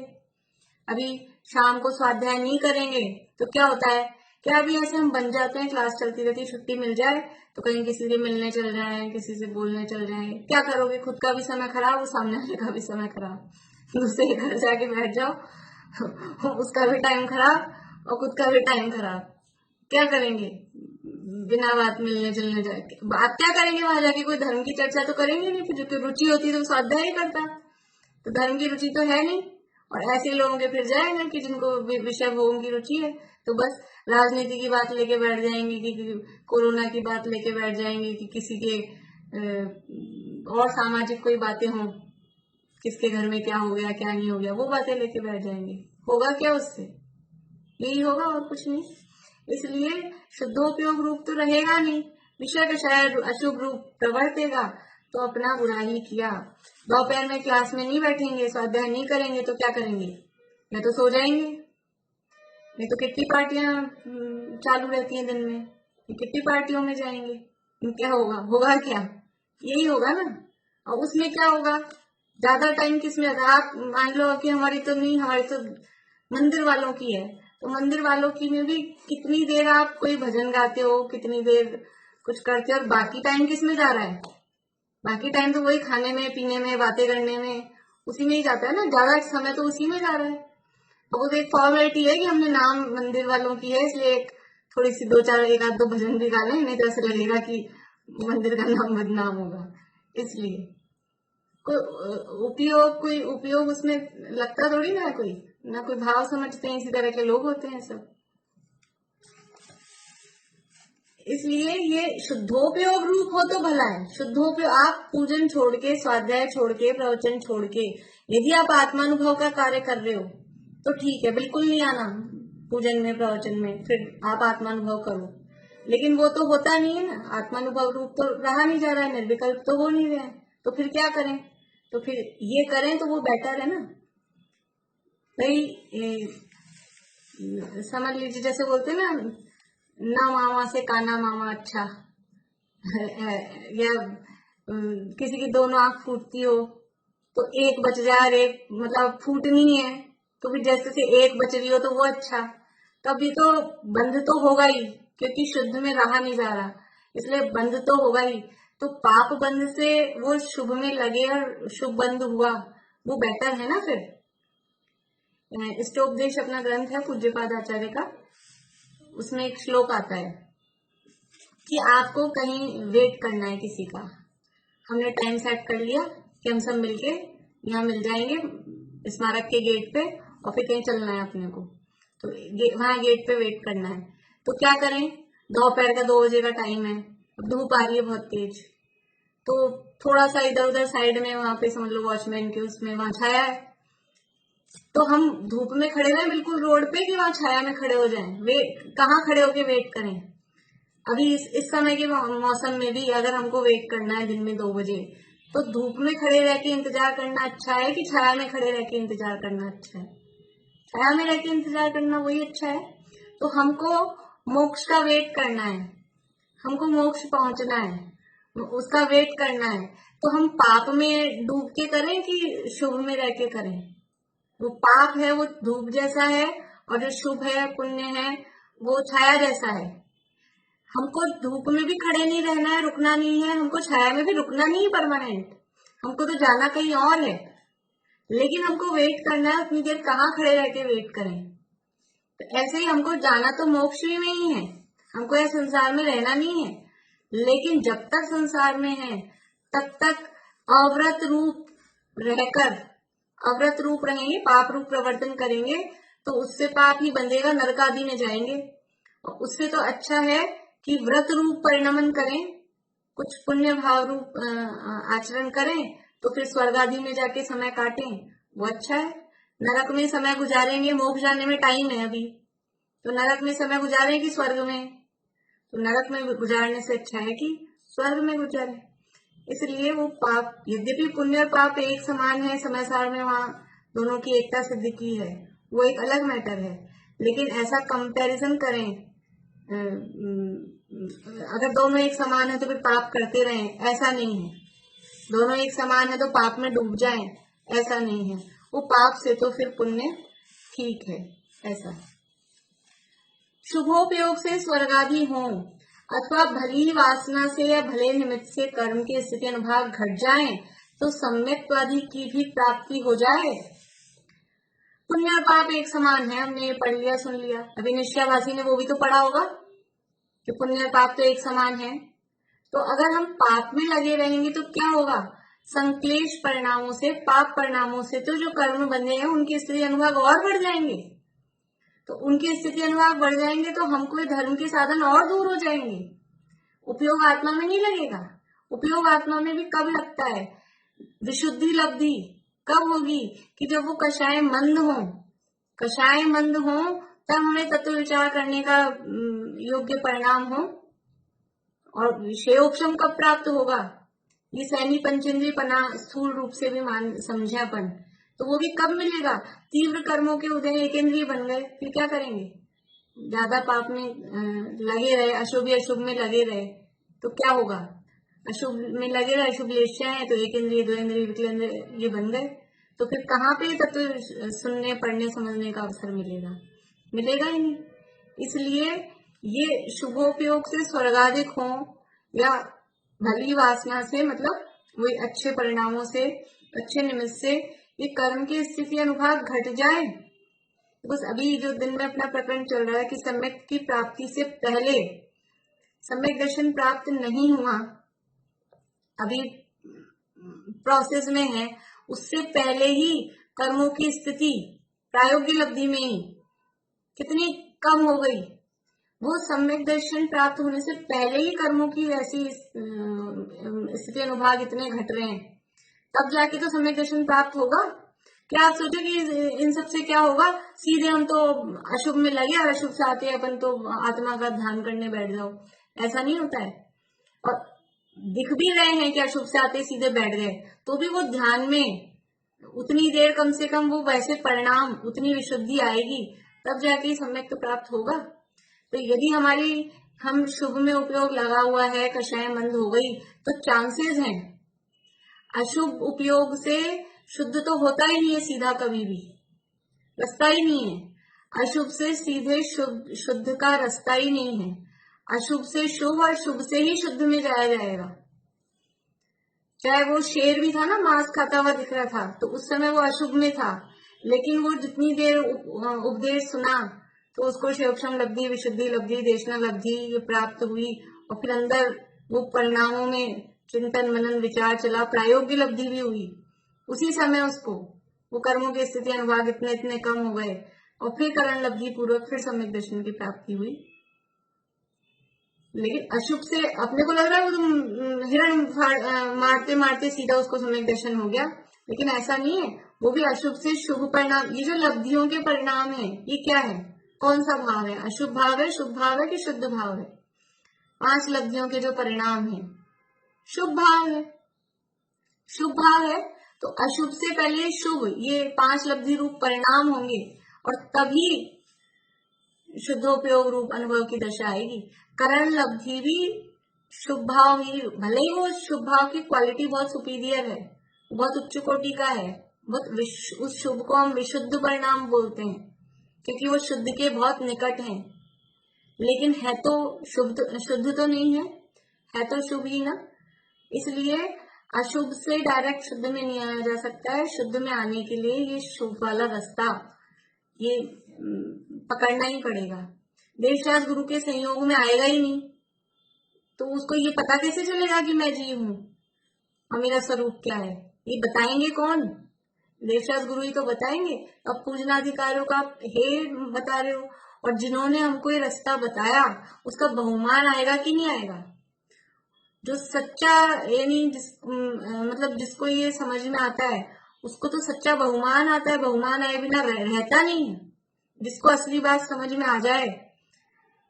अभी शाम को स्वाध्याय नहीं करेंगे तो क्या होता है? क्या अभी ऐसे हम बन जाते हैं, क्लास चलती रहती है, छुट्टी मिल जाए तो कहीं किसी से मिलने चल जाए, किसी से बोलने चल जाए। क्या करोगे? खुद का भी समय खराब और सामने वाले का भी समय खराब। दूसरे के घर जाके बैठ जाओ, उसका भी टाइम खराब और खुद का भी टाइम खराब। क्या करेंगे? बिना बात मिलने जुलने जाके बात क्या करेंगे? वहां जाके कोई धर्म की चर्चा तो करेंगे नहीं, फिर जो रुचि होती है तो स्वाध्याय ही करता, तो धर्म की रुचि तो है नहीं। और ऐसे लोगों के फिर जाएंगे कि जिनको विषय भोगों की रुचि है, तो बस राजनीति की बात लेके बैठ जाएंगे, कि कोरोना की बात लेके बैठ जाएंगे, कि किसी के और सामाजिक कोई बातें हों, किसके घर में क्या हो गया क्या नहीं हो गया, वो बातें लेके बैठ जाएंगे। होगा क्या उससे? यही होगा और कुछ नहीं। इसलिए शुद्धोपयोग रूप तो रहेगा नहीं, विषय का शायद अशुभ रूप प्रवर्तेगा, तो अपना बुरा ही किया। दोपहर में क्लास में नहीं बैठेंगे, स्वाध्याय नहीं करेंगे तो क्या करेंगे? या तो सो जाएंगे, नहीं तो कितनी पार्टियां चालू रहती हैं दिन में, कितनी पार्टियों में जाएंगे। क्या होगा? होगा क्या? यही होगा ना। और उसमें क्या होगा? ज्यादा टाइम किसमें? अगर आप मान लो कि हमारी तो मंदिर वालों की है, तो मंदिर वालों की में भी कितनी देर आप कोई भजन गाते हो, कितनी देर कुछ करते हो, और बाकी टाइम किस में जा रहा है? बाकी टाइम तो वही खाने में, पीने में, बातें करने में, उसी में ही जाता है ना। ज्यादा समय तो उसी में जा रहा है। तो वो तो एक फॉर्मेलिटी है कि हमने नाम मंदिर वालों की है, इसलिए थोड़ी सी एक आध दो भजन भी गा लें, नहीं तो ऐसे लगेगा कि मंदिर का नाम बदनाम होगा। इसलिए कोई उपयोग उसमें लगता थोड़ी ना, कोई भाव समझते हैं। इसी तरह के लोग होते हैं सब। इसलिए ये शुद्धोपयोग रूप हो तो भला है। शुद्धोपयोग, आप पूजन छोड़ के, स्वाध्याय छोड़ के, प्रवचन छोड़ के, यदि आप आत्मानुभव का कार्य कर रहे हो तो ठीक है, बिल्कुल नहीं आना पूजन में, प्रवचन में, फिर आप आत्मानुभव करो। लेकिन वो तो होता नहीं है ना, आत्मानुभव रूप तो रहा नहीं जा रहा है, निर्विकल्प तो हो नहीं रहा है, तो फिर क्या करें? तो फिर ये करें तो वो बेटर है ना भाई। समझ लीजिए, जैसे बोलते हैं ना मामा से काना मामा अच्छा, या किसी की दोनों आंख फूटती हो तो एक बच जाए, और एक मतलब फूटनी है तो फिर जैसे से एक बच रही हो तो वो अच्छा। तभी तो बंद तो होगा ही, क्योंकि शुद्ध में रहा नहीं जा रहा, इसलिए बंद तो होगा ही। तो पाप बंद से वो शुभ में लगे और शुभ बंद हुआ, वो बेटर है ना। फिर इष्टोपदेश अपना ग्रंथ है पूज्यपाद आचार्य का, उसमें एक श्लोक आता है कि आपको कहीं वेट करना है किसी का। हमने टाइम सेट कर लिया कि हम सब मिलके यहाँ मिल जाएंगे स्मारक के गेट पे, और फिर कहीं चलना है अपने को, तो वहां गेट पे वेट करना है। तो क्या करें? दोपहर का 2 बजे का टाइम है, अब धूप आ रही है बहुत तेज, तो थोड़ा सा इधर उधर साइड में, वहां पे समझ लो वॉचमैन के उसमें वहां छाया है, तो हम धूप में खड़े रहे बिल्कुल रोड पे, कि वहां छाया में खड़े हो जाएं? वेट कहाँ खड़े होके वेट करें? अभी इस समय के मौसम में भी अगर हमको वेट करना है दिन में 2 बजे, तो धूप में खड़े रह के इंतजार करना अच्छा है कि छाया में खड़े रह के इंतजार करना अच्छा है? छाया में रह के इंतजार करना वही अच्छा है। तो हमको मोक्ष का वेट करना है, हमको मोक्ष पहुंचना है, उसका वेट करना है, तो हम पाप में डूब के करें कि शुभ में रह के करें? वो पाप है वो धूप जैसा है, और जो शुभ है पुण्य है वो छाया जैसा है। हमको धूप में भी खड़े नहीं रहना है, रुकना नहीं है, हमको छाया में भी रुकना नहीं है परमानेंट, हमको तो जाना कहीं और है, लेकिन हमको वेट करना है। उतनी देर कहाँ खड़े रह के वेट करें? तो ऐसे ही हमको जाना तो मोक्ष में ही है, हमको यह संसार में रहना नहीं है, लेकिन जब तक संसार में है तब तक अव्रत रूप रहकर, अव्रत रूप रहेंगे, पाप रूप प्रवर्तन करेंगे तो उससे पाप ही बंधेगा, नरक आदि में जाएंगे। और उससे तो अच्छा है कि व्रत रूप परिणमन करें, कुछ पुण्य भाव रूप आचरण करें तो फिर स्वर्ग आदि में जाके समय काटें, वो अच्छा है। नरक में समय गुजारेंगे, मोक्ष जाने में टाइम है अभी, तो नरक में समय गुजारें कि स्वर्ग में, तो नरक में गुजारने से अच्छा है कि स्वर्ग में गुजारे। इसलिए वो पाप, यद्यपि पुण्य और पाप एक समान है, समय सार में वहां दोनों की एकता सिद्ध की है, वो एक अलग मैटर है, लेकिन ऐसा कंपैरिजन करें, अगर दोनों एक समान है तो फिर पाप करते रहें, ऐसा नहीं है। दोनों एक समान है तो पाप में डूब जाएं, ऐसा नहीं है। वो पाप से तो फिर पुण्य ठीक है, ऐसा है। शुभोपयोग से स्वर्गादि हो अथवा भली वासना से या भले निमित्त से कर्म की स्थिति अनुभाग घट जाए तो सम्यक्त्वादि की भी प्राप्ति हो जाए। पुण्य और पाप एक समान है, हमने ये पढ़ लिया, सुन लिया। अभी निश्चयवासी ने वो भी तो पढ़ा होगा कि पुण्य और पाप तो एक समान है। तो अगर हम पाप में लगे रहेंगे तो क्या होगा, संक्लेश परिणामों से, पाप परिणामों से तो जो कर्म बने हैं उनकी स्थिति अनुभाग और बढ़ जाएंगे। तो उनकी स्थिति अनुभाग बढ़ जाएंगे तो हमको धर्म के साधन और दूर हो जाएंगे। उपयोग आत्मा में नहीं लगेगा। उपयोग आत्मा में भी कब लगता है, विशुद्धि लब्धि कब होगी कि जब वो कषाय मंद हो, कषाय मंद हो तब हमें तत्व विचार करने का योग्य परिणाम हो। और विषयोक्षम कब प्राप्त होगा, ये सैनी पंचेंद्रिय पना स्थूल रूप से भी समझे अपन, तो वो भी कब मिलेगा, तीव्र कर्मों के उदय एकेंद्रीय बन गए, फिर क्या करेंगे, ज्यादा पाप में लगे रहे, अशुभ अशुभ में लगे रहे तो क्या होगा, अशुभ में लगे रहे, अशुभ लेश्या है तो एक इंद्रिय, दो इंद्रिय, विकलेंद्रिय ये बन गए, तो फिर कहाँ पे तत्व सुनने, पढ़ने, समझने का अवसर मिलेगा, मिलेगा ही नहीं। इसलिए ये शुभोपयोग से स्वर्गाधिक हो या भली वासना से, मतलब वही अच्छे परिणामों से, अच्छे निमित्त से ये कर्म की स्थिति अनुभाग घट जाए। बस अभी जो दिन में अपना प्रकरण चल रहा है कि सम्यक की प्राप्ति से पहले, सम्यक दर्शन प्राप्त नहीं हुआ, अभी प्रोसेस में है, उससे पहले ही कर्मों की स्थिति प्रायोगिक लब्धि में ही कितनी कम हो गई, वो सम्यक दर्शन प्राप्त होने से पहले ही कर्मों की वैसी स्थिति अनुभाग इतने घट रहे हैं, तब जाके तो सम्यक दर्शन प्राप्त होगा। क्या आप सोचे कि इन सब से क्या होगा, सीधे हम तो अशुभ में लगे और अशुभ से आते अपन तो आत्मा का ध्यान करने बैठ जाओ, ऐसा नहीं होता है। और दिख भी रहे हैं कि अशुभ से आते सीधे बैठ गए, तो भी वो ध्यान में उतनी देर कम से कम वो वैसे परिणाम, उतनी विशुद्धि आएगी, तब जाके सम्यक तो प्राप्त होगा। तो यदि हम शुभ में उपयोग लगा हुआ है, कषाय मंद हो गई, तो चांसेस हैं अशुभ उपयोग से शुद्ध तो होता ही नहीं है सीधा, कभी भी रास्ता ही नहीं है। अशुभ से सीधे शुद्ध का रास्ता ही नहीं है। अशुभ से शुभ और शुभ से ही शुद्ध में जाया जाएगा। चाहे वो शेर भी था ना, मांस खाता हुआ दिख रहा था, तो उस समय वो अशुभ में था, लेकिन वो जितनी देर उपदेश सुना तो उसको शिवक्षम लब्धि, विशुद्धि लब्धि, देशना लब्धि प्राप्त हुई, और फिर अंदर वो परिणामों में चिंतन मनन विचार चला, प्रायोगिक लब्धि भी हुई। उसी समय उसको वो कर्मों की स्थिति अनुभाग इतने इतने कम हो गए, और फिर करण लब्धि पूर्वक फिर सम्यक दर्शन की प्राप्ति हुई। लेकिन अशुभ से अपने को लग रहा है वो हिरण मारते मारते सीधा उसको सम्यक दर्शन हो गया, लेकिन ऐसा नहीं है। वो भी अशुभ से शुभ परिणाम, ये जो लब्धियों के परिणाम है, ये क्या है, कौन सा भाव है, अशुभ भाव है, शुभ भाव है कि शुद्ध भाव है। 5 लब्धियों के जो परिणाम है शुभ भाव है, शुभ भाव है, तो अशुभ से पहले शुभ, ये 5 लब्धि रूप परिणाम होंगे, और तभी शुद्धोपयोग रूप अनुभव की दशा आएगी। करण लब्धि भी शुभ भाव ही, भले ही वो शुभ भाव की क्वालिटी बहुत सुपीरियर है, बहुत उच्च कोटि का है, बहुत उस शुभ को हम विशुद्ध परिणाम बोलते हैं क्योंकि वो शुद्ध के बहुत निकट है, लेकिन है तो शुद्ध तो नहीं है तो शुभ ही ना। इसलिए अशुभ से डायरेक्ट शुद्ध में नहीं आया जा सकता है। शुद्ध में आने के लिए ये शुभ वाला रास्ता ये पकड़ना ही पड़ेगा। देवशास्त्र गुरु के संयोग में आएगा ही नहीं, तो उसको ये पता कैसे चलेगा कि मैं जीव हूँ और मेरा स्वरूप क्या है? ये बताएंगे कौन? देवशास्त्र गुरु ही तो बताएंगे। अब पूजनाधिकारियों का हे बता रहे हो, और जिन्होंने हमको ये रास्ता बताया उसका बहुमान आएगा कि नहीं आएगा? जो सच्चा यानी मतलब जिसको ये समझ में आता है उसको तो सच्चा बहुमान आता है, बहुमान आए बिना रहता नहीं है। जिसको असली बात समझ में आ जाए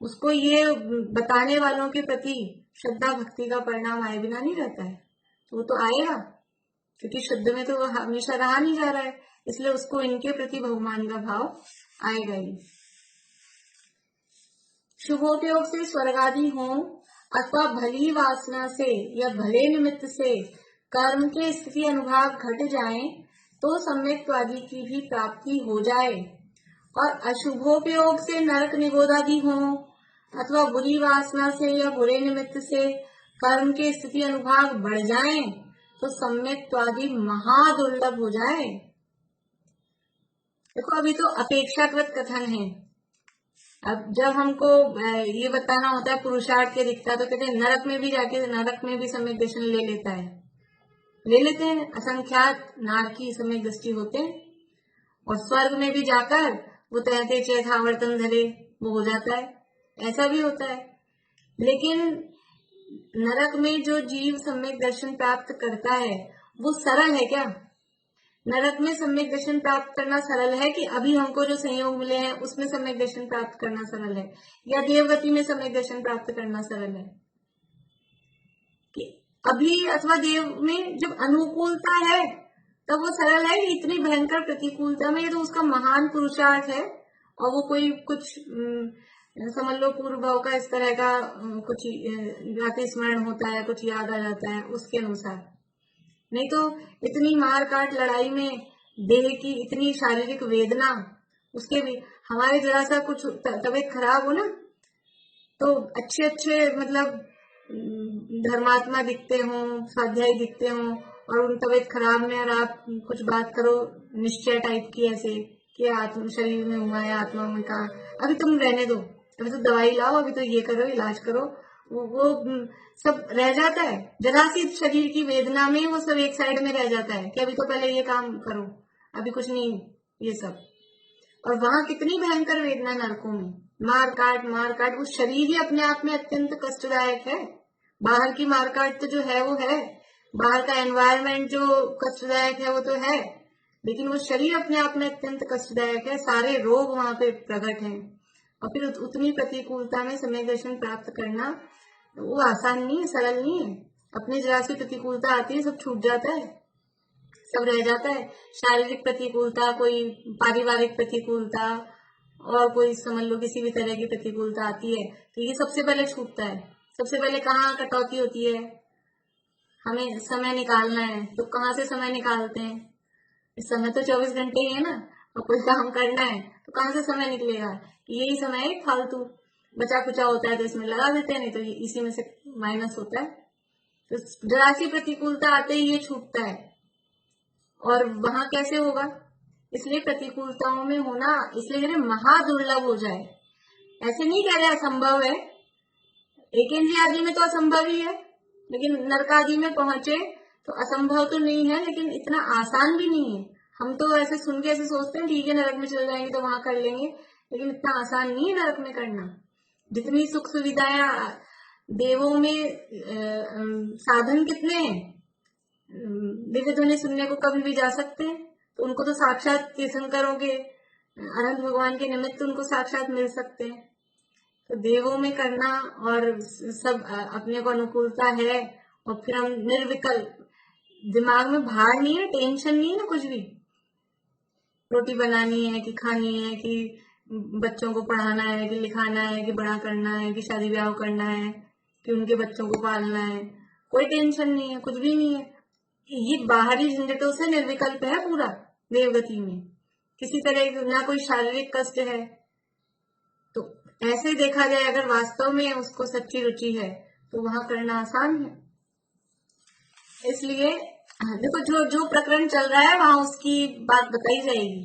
उसको ये बताने वालों के प्रति श्रद्धा भक्ति का परिणाम आए बिना नहीं रहता है, तो वो तो आएगा, क्योंकि शुद्ध में तो वो हमेशा रहा नहीं जा रहा है, इसलिए उसको इनके प्रति बहुमान का भाव आएगा ही। शुभोपयोग से स्वर्ग आदि हो अथवा भली वासना से या भले निमित्त से कर्म के स्थिति अनुभाग घट जाए तो सम्यक्त्वादि की भी प्राप्ति हो जाए, और अशुभोपयोग से नरक निगोदादि हो अथवा बुरी वासना से या बुरे निमित्त से कर्म के स्थिति अनुभाग बढ़ जाए तो सम्यक्त्वादि महादुर्लभ हो जाए। देखो अभी तो अपेक्षाकृत कथन है। अब जब हमको ये बताना होता है पुरुषार्थ के दिखता, तो कहते हैं नरक में भी जाके नरक में भी सम्यक दर्शन ले लेते हैं, असंख्यात नारकी सम्यक दृष्टि होते हैं, और स्वर्ग में भी जाकर वो तहते चैथावर्तन धरे वो हो जाता है, ऐसा भी होता है। लेकिन नरक में जो जीव सम्यक दर्शन प्राप्त करता है वो सरल है क्या? नरक में सम्यक दर्शन प्राप्त करना सरल है कि अभी हमको जो संयोग मिले हैं उसमें सम्यक दर्शन प्राप्त करना सरल है, या देवगति में सम्यक दर्शन प्राप्त करना सरल है? कि अभी अथवा देव में जब अनुकूलता है तब वो सरल है, इतनी भयंकर प्रतिकूलता में तो उसका महान पुरुषार्थ है, और वो कोई कुछ समझ लो पूर्व भाव का इस तरह का कुछ जाति स्मरण होता है, कुछ याद आ जाता है उसके अनुसार। नहीं तो इतनी मार काट लड़ाई में देह की इतनी शारीरिक वेदना, उसके भी हमारे जरा सा कुछ तबीयत खराब हो ना तो अच्छे मतलब धर्मात्मा दिखते हो, स्वाध्यायी दिखते हो, और उन तबीयत खराब में और आप कुछ बात करो निश्चय टाइप की ऐसे कि आत्मा शरीर में हुआ है, आत्मा में कहा अभी तुम रहने दो, अभी तो दवाई लाओ, अभी तो ये करो, इलाज करो, वो सब रह जाता है। जरा सी शरीर की वेदना में वो सब एक साइड में रह जाता है कि अभी तो पहले ये काम करो, अभी कुछ नहीं ये सब। और वहां कितनी भयंकर वेदना नरकों में, मार काट, वो शरीर ही अपने आप में अत्यंत कष्टदायक है। बाहर की मार काट तो जो है वो है, बाहर का एनवायरनमेंट जो कष्टदायक है वो तो है, लेकिन वो शरीर अपने आप में अत्यंत कष्टदायक है, सारे रोग वहां पे प्रकट हैं। और फिर उतनी प्रतिकूलता में सम्यक दर्शन प्राप्त करना वो आसान नहीं है, सरल नहीं है। अपनी जरा सी प्रतिकूलता आती है सब छूट जाता है, सब रह जाता है। शारीरिक प्रतिकूलता, कोई पारिवारिक प्रतिकूलता, और कोई समझ लो किसी भी तरह की प्रतिकूलता आती है तो ये सबसे पहले छूटता है। सबसे पहले कहाँ कटौती होती है? हमें समय निकालना है, तो कहाँ से समय निकालते हैं? इस समय तो 24 घंटे ही है ना, और कोई काम करना है तो कहाँ से समय निकलेगा? यही समय फालतू बचा कुचा होता है तो इसमें लगा देते हैं, नहीं तो इसी में से माइनस होता है। तो जरा सी प्रतिकूलता आते ही ये छूटता है, और वहां कैसे होगा? इसलिए प्रतिकूलताओं में होना, इसलिए कह रहे महादुर्लभ हो जाए। ऐसे नहीं कह रहे असंभव है, एक इंद्रिय आदि में तो असंभव ही है, लेकिन नरक आदि में पहुंचे तो असंभव तो नहीं है, लेकिन इतना आसान भी नहीं है। हम तो ऐसे सुन के ऐसे सोचते हैं ठीक है नरक में चले जाएंगे तो वहां कर लेंगे, लेकिन इतना आसान नहीं है नरक में करना। जितनी सुख सुविधाएं देवों में साधन कितने हैं, दिव्य ध्वनि सुनने को कभी भी जा सकते हैं, तो उनको तो साक्षात तीर्थंकरों के अनंत भगवान के निमित्त उनको साक्षात मिल सकते हैं। तो देवों में करना और सब अपने को अनुकूलता है, और फिर हम निर्विकल्प, दिमाग में भार नहीं है, टेंशन नहीं है ना कुछ भी, रोटी बनानी है कि खानी है कि बच्चों को पढ़ाना है कि लिखाना है कि बड़ा करना है कि शादी ब्याह करना है कि उनके बच्चों को पालना है, कोई टेंशन नहीं है, कुछ भी नहीं है। ये बाहरी झंझटों से निर्विकल्प है पूरा देवगति में, किसी तरह ना कोई शारीरिक कष्ट है। तो ऐसे देखा जाए अगर वास्तव में उसको सच्ची रुचि है तो वहां करना आसान है। इसलिए देखो जो जो प्रकरण चल रहा है वहां उसकी बात बताई जाएगी,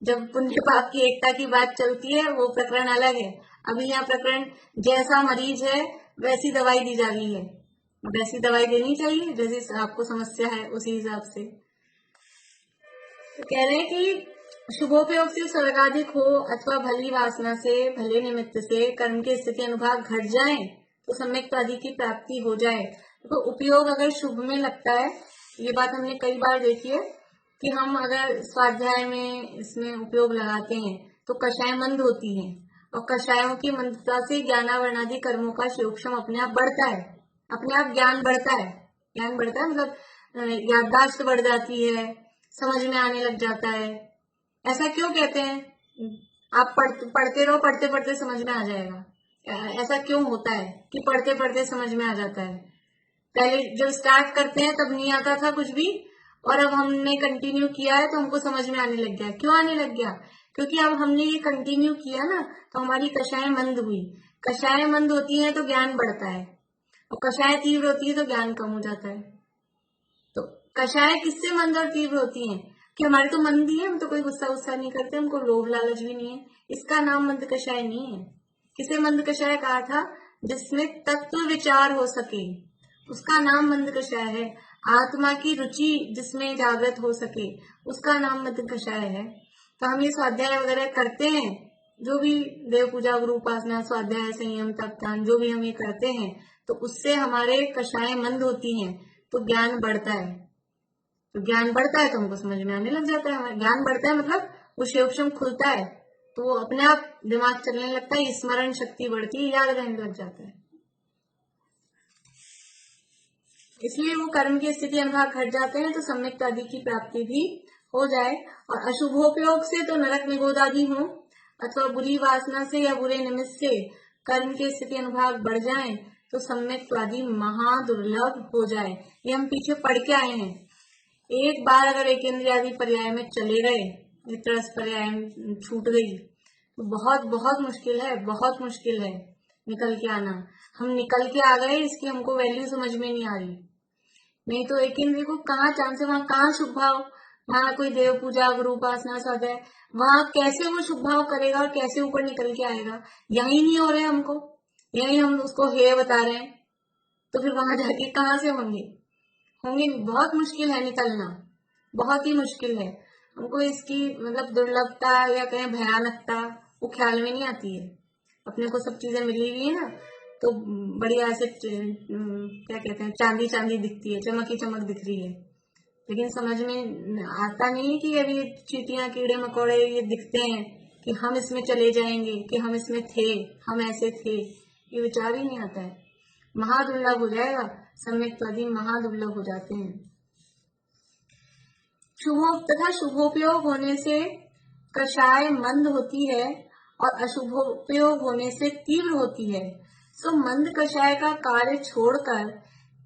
जब पुण्य पाप की एकता की बात चलती है वो प्रकरण अलग है। अभी यहाँ प्रकरण जैसा मरीज है वैसी दवाई दी जा रही है, वैसी दवाई देनी चाहिए जैसी आपको समस्या है उसी हिसाब से। तो कह रहे हैं कि शुभोपयोग से स्वर्गाधिक हो अथवा भली वासना से भले निमित्त से कर्म की स्थिति अनुभाग घट जाए तो सम्यक आदि की प्राप्ति हो जाए। तो उपयोग अगर शुभ में लगता है, ये बात हमने कई बार देखी है कि हम अगर स्वाध्याय में इसमें उपयोग लगाते हैं तो कषाय मंद होती है और कषायों की मंदता से ज्ञानावरणादि कर्मों का सूक्ष्म अपने आप बढ़ता है, अपने आप ज्ञान बढ़ता है। ज्ञान बढ़ता है मतलब याददाश्त बढ़ जाती है, समझ में आने लग जाता है। ऐसा क्यों कहते हैं? आप पढ़ते रहो, पढ़ते पढ़ते समझ में आ जाएगा। ऐसा क्यों होता है कि पढ़ते पढ़ते समझ में आ जाता है? पहले जब स्टार्ट करते हैं तब नहीं आता था कुछ भी, और अब हमने कंटिन्यू किया है तो हमको समझ में आने लग गया। क्यों आने लग गया? क्योंकि अब हमने ये कंटिन्यू किया ना तो हमारी कषाय मंद हुई। कषाय मंद होती है तो ज्ञान बढ़ता है और कषाय तीव्र होती है तो ज्ञान कम हो जाता है। तो कषाय किससे मंद और तीव्र होती हैं? कि हमारे तो मंद ही है, हम तो कोई गुस्सा गुस्सा नहीं करते, हमको लोभ लालच भी नहीं है, इसका नाम मंद कषाय नहीं है। किसे मंद कषाय कहा था? जिसमें तत्व विचार हो सके, उसका नाम मंद कषाय है। आत्मा की रुचि जिसमें जागृत हो सके, उसका नाम मंद कषाय है। तो हम ये स्वाध्याय वगैरह करते हैं, जो भी देव पूजा, गुरु उपासना, स्वाध्याय, संयम, तपदान, जो भी हम ये करते हैं, तो उससे हमारे कषाय मंद होती हैं तो ज्ञान बढ़ता है। तो ज्ञान बढ़ता है तो हमको समझ में आने लग जाता है। ज्ञान बढ़ता है मतलब वो सूक्ष्म खुलता है तो वो अपने आप दिमाग चलने लगता है, स्मरण शक्ति बढ़ती है, याद रहने लग जाता है। इसलिए वो कर्म की स्थिति अनुभाग घट जाते हैं तो सम्यक आदि की प्राप्ति भी हो जाए। और अशुभोपयोग से तो नरक निगोद आदि हो अथवा बुरी वासना से या बुरे निमित्त से कर्म की स्थिति अनुभाग बढ़ जाए तो सम्यक आदि महादुर्लभ हो जाए। ये हम पीछे पढ़ के आए हैं। एक बार अगर एक इंद्रियादि पर्याय में चले गए, वितरस पर्याय छूट गई तो बहुत बहुत मुश्किल है, बहुत मुश्किल है निकल के आना। हम निकल के आ गए, इसकी हमको वैल्यू समझ में नहीं आ रही। नहीं तो एक इंद्रिय को कहाँ चांस है, वहां कहाँ शुभ भाव, वहां कोई देव पूजा, गुरु उपासना, स्वाध्याय, वहां कैसे वो शुभ भाव करेगा और कैसे ऊपर निकल के आएगा? यही नहीं हो रहे हमको, यही हम उसको हे बता रहे हैं, तो फिर वहां जाके कहाँ से होंगे? बहुत मुश्किल है निकलना, बहुत ही मुश्किल है। हमको इसकी मतलब दुर्लभता या कहें भयानकता वो ख्याल में नहीं आती है। अपने को सब चीजें मिली हुई है ना तो बढ़िया से क्या कहते हैं, चांदी चांदी दिखती है, चमक ही चमक दिख रही है, लेकिन समझ में आता नहीं है कि अभी चींटियां, कीड़े मकोड़े ये दिखते हैं कि हम इसमें चले जाएंगे, कि हम इसमें थे, हम ऐसे थे, ये विचार ही नहीं आता है। महादुर्लभ हो जाएगा, सम्यक आदि महादुर्लभ हो जाते हैं। तथा शुभोपयोग होने से कषाय मंद होती है और अशुभोपयोग होने से तीव्र होती है। सो मंद कषाय का कार्य छोड़कर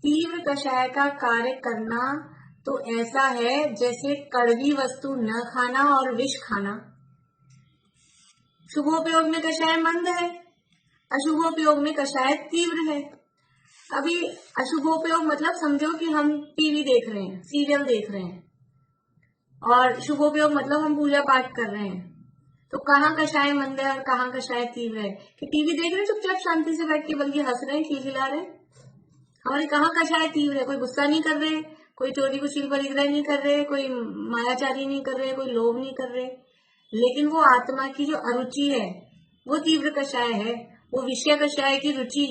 तीव्र कषाय का कार्य करना तो ऐसा है जैसे कड़वी वस्तु न खाना और विष खाना। शुभोपयोग में कषाय मंद है, अशुभोपयोग में कषाय तीव्र है। अभी अशुभोपयोग मतलब समझो कि हम टीवी देख रहे हैं, सीरियल देख रहे हैं, और शुभोपयोग मतलब हम पूजा पाठ कर रहे हैं। तो कहाँ कषाय मंद है और कहाँ कषाय तीव्र है? कि टीवी देख रहे हैं चुपचाप शांति से बैठ के, बल्कि हंस रहे हैं, खिलखिला रहे हैं, हमारे कहाँ कषाय तीव्र है? कोई गुस्सा नहीं कर रहे, कोई चोरी कुचिल परिग्रह नहीं कर रहे, कोई मायाचारी नहीं कर रहे, कोई लोभ नहीं कर रहे, लेकिन वो आत्मा की जो अरुचि है वो तीव्र कषाय है, वो विषय कषाय की रुचि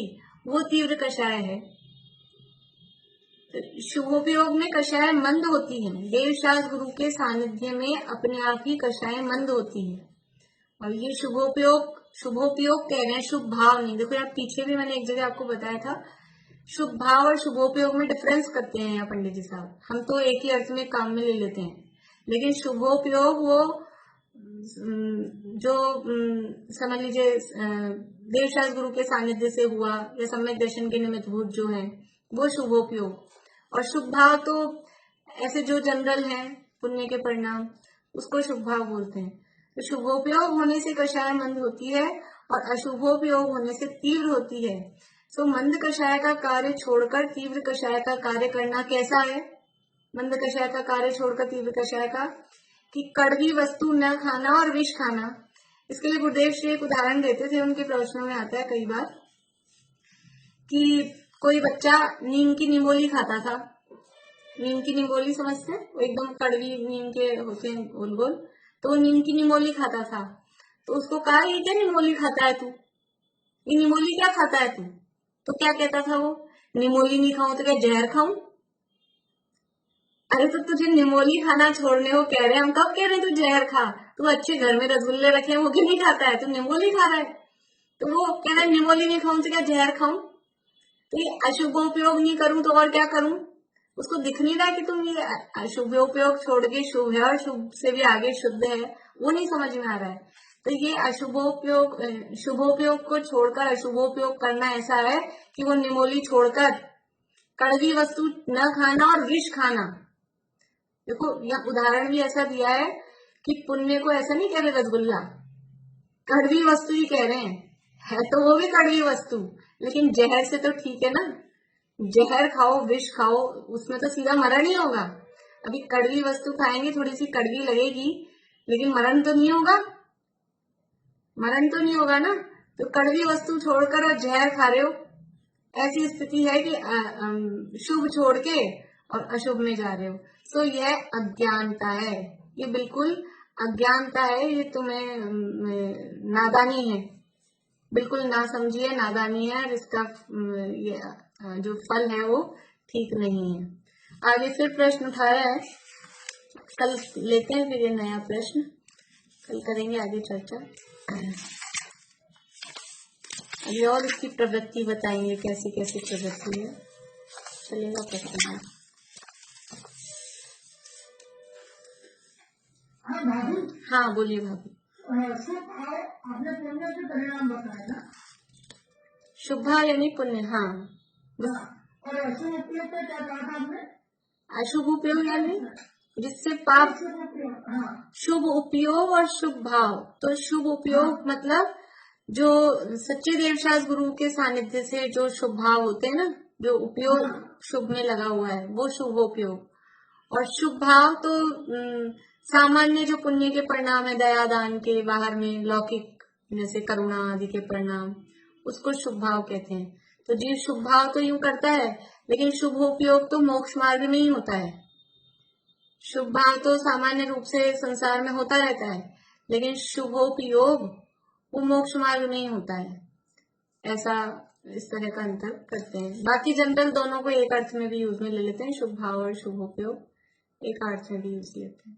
वो तीव्र कषाय है। शुभोपयोग में कषाय मंद होती है, देव शास्त्र गुरु के सानिध्य में अपने आप ही कषाय मंद होती है। और ये शुभोपयोग कह रहे हैं, शुभ भाव नहीं। देखो यार पीछे भी मैंने एक जगह आपको बताया था, शुभ भाव और शुभोपयोग में डिफरेंस करते हैं पंडित जी साहब। हम तो एक ही अर्थ में काम में ले लेते हैं, लेकिन शुभोपयोग वो जो समझ लीजिए देव शास्त्र गुरु के सानिध्य से हुआ या सम्यक दर्शन के निमित्त भूत जो है वो शुभोपयोग। और शुभ भाव तो ऐसे जो जनरल है पुण्य के परिणाम, उसको शुभ भाव बोलते हैं। तो शुभोपयोग होने से कषाय मंद होती है और अशुभोपयोग होने से तीव्र होती है। सो मंद कषाय का कार्य छोड़कर तीव्र कषाय का कार्य करना कैसा है? मंद कषाय का कार्य छोड़कर तीव्र कषाय का, कि कड़वी वस्तु न खाना और विष खाना। इसके लिए गुरुदेव श्री एक उदाहरण देते थे, उनके प्रश्नों में आता है कई बार कि कोई बच्चा नीम की निमोली खाता था। नीम की निमोली समझते हैं, वो एकदम कड़वी नीम के होते हैं गोल गोल, तो वो नीम की निमोली खाता था। तो उसको कहा ये क्या निमोली खाता है तू, ये निमोली क्या खाता है तू? तो क्या कहता था वो, निमोली नहीं खाऊं तो क्या जहर खाऊं? अरे तो तुझे निमोली खाना छोड़ने को कह रहे हैं, हम कब कह रहे हैं तू जहर खा? तू अच्छे घर में रसगुल्ले रखे हैं वो क्यों नहीं खाता है, तू निमोली खा रहा है। तो वो कह रहा है निमोली नहीं खाऊं तो क्या जहर खाऊं? तो ये अशुभोपयोग नहीं करूं तो और क्या करूं? उसको दिख नहीं रहा कि तुम ये अशुभोपयोग छोड़ के शुभ है और शुभ से भी आगे शुद्ध है, वो नहीं समझ में आ रहा है। तो ये अशुभोपयोग शुभोपयोग को छोड़कर अशुभोपयोग करना ऐसा है कि वो निमोली छोड़कर कड़वी वस्तु न खाना और विष खाना। देखो यह उदाहरण भी ऐसा दिया है कि पुण्य को ऐसा नहीं कह रहे रसगुल्ला, कड़वी वस्तु ही कह रहे हैं, है तो वो भी कड़वी वस्तु, लेकिन जहर से तो ठीक है ना। जहर खाओ विष खाओ उसमें तो सीधा मरण ही होगा। अभी कड़वी वस्तु खाएंगे थोड़ी सी कड़वी लगेगी, लेकिन मरण तो नहीं होगा, मरण तो नहीं होगा ना। तो कड़वी वस्तु छोड़कर और जहर खा रहे हो, ऐसी स्थिति है कि शुभ छोड़ के और अशुभ में जा रहे हो। तो यह अज्ञानता है, ये बिल्कुल अज्ञानता है, ये तुम्हें नादानी है, बिल्कुल ना समझिए, नादानी है, और इसका ये जो फल है वो ठीक नहीं है। आगे फिर प्रश्न उठाया है, कल लेते हैं फिर ये नया प्रश्न, कल करेंगे आगे चर्चा। अभी और इसकी प्रवृत्ति बताएंगे, कैसी कैसी प्रवृत्ति है, चलेगा प्रश्न। हाँ भाभी, हाँ बोलिए भाभी। शुभ भाव आपने पुण्य के परिणाम बताए ना। शुभ भाव यानी पुण्य, हाँ। और अशुभ उपयोग पे क्या कहा था आपने? अशुभ उपयोग यानी जिससे पाप, शुभ उपयोग और शुभ भाव। तो शुभ उपयोग मतलब जो सच्चे देवशास्त्र गुरु के सानिध्य से जो शुभ भाव होते हैं ना, जो उपयोग शुभ में लगा हुआ है वो शुभ उपयोग। और शुभ भाव तो सामान्य जो पुण्य के परिणाम है, दया दान के, बाहर में लौकिक जैसे करुणा आदि के परिणाम, उसको शुभ भाव कहते हैं। तो जीव शुभ भाव तो यूं करता है, लेकिन शुभ उपयोग तो मोक्ष मार्ग में ही होता है। शुभ भाव तो सामान्य रूप से संसार में होता रहता है, लेकिन शुभोपयोग वो मोक्ष मार्ग में ही होता है। ऐसा इस तरह का अंतर करते हैं। बाकी जनरल दोनों को एक अर्थ में भी यूज में ले लेते हैं, शुभ भाव और शुभोपयोग एक अर्थ में भी यूज लेते हैं।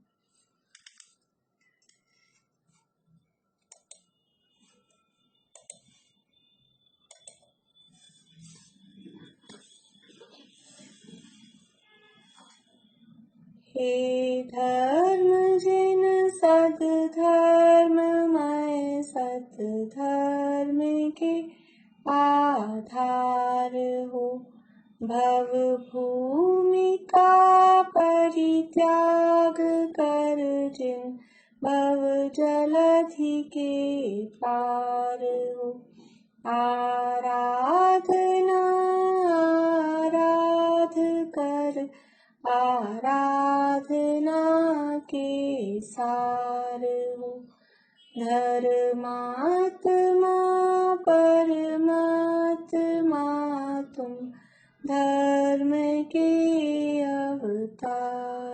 हे धर्म जिन सद धर्म मैं सत धर्म के आधार हो, भव भूमि का परित्याग कर जिन भव जलधि के पार हो, आराधना आराध कर आराधना के सार हो, धर्मात्मा परमात्मा तुम धर्म के अवतार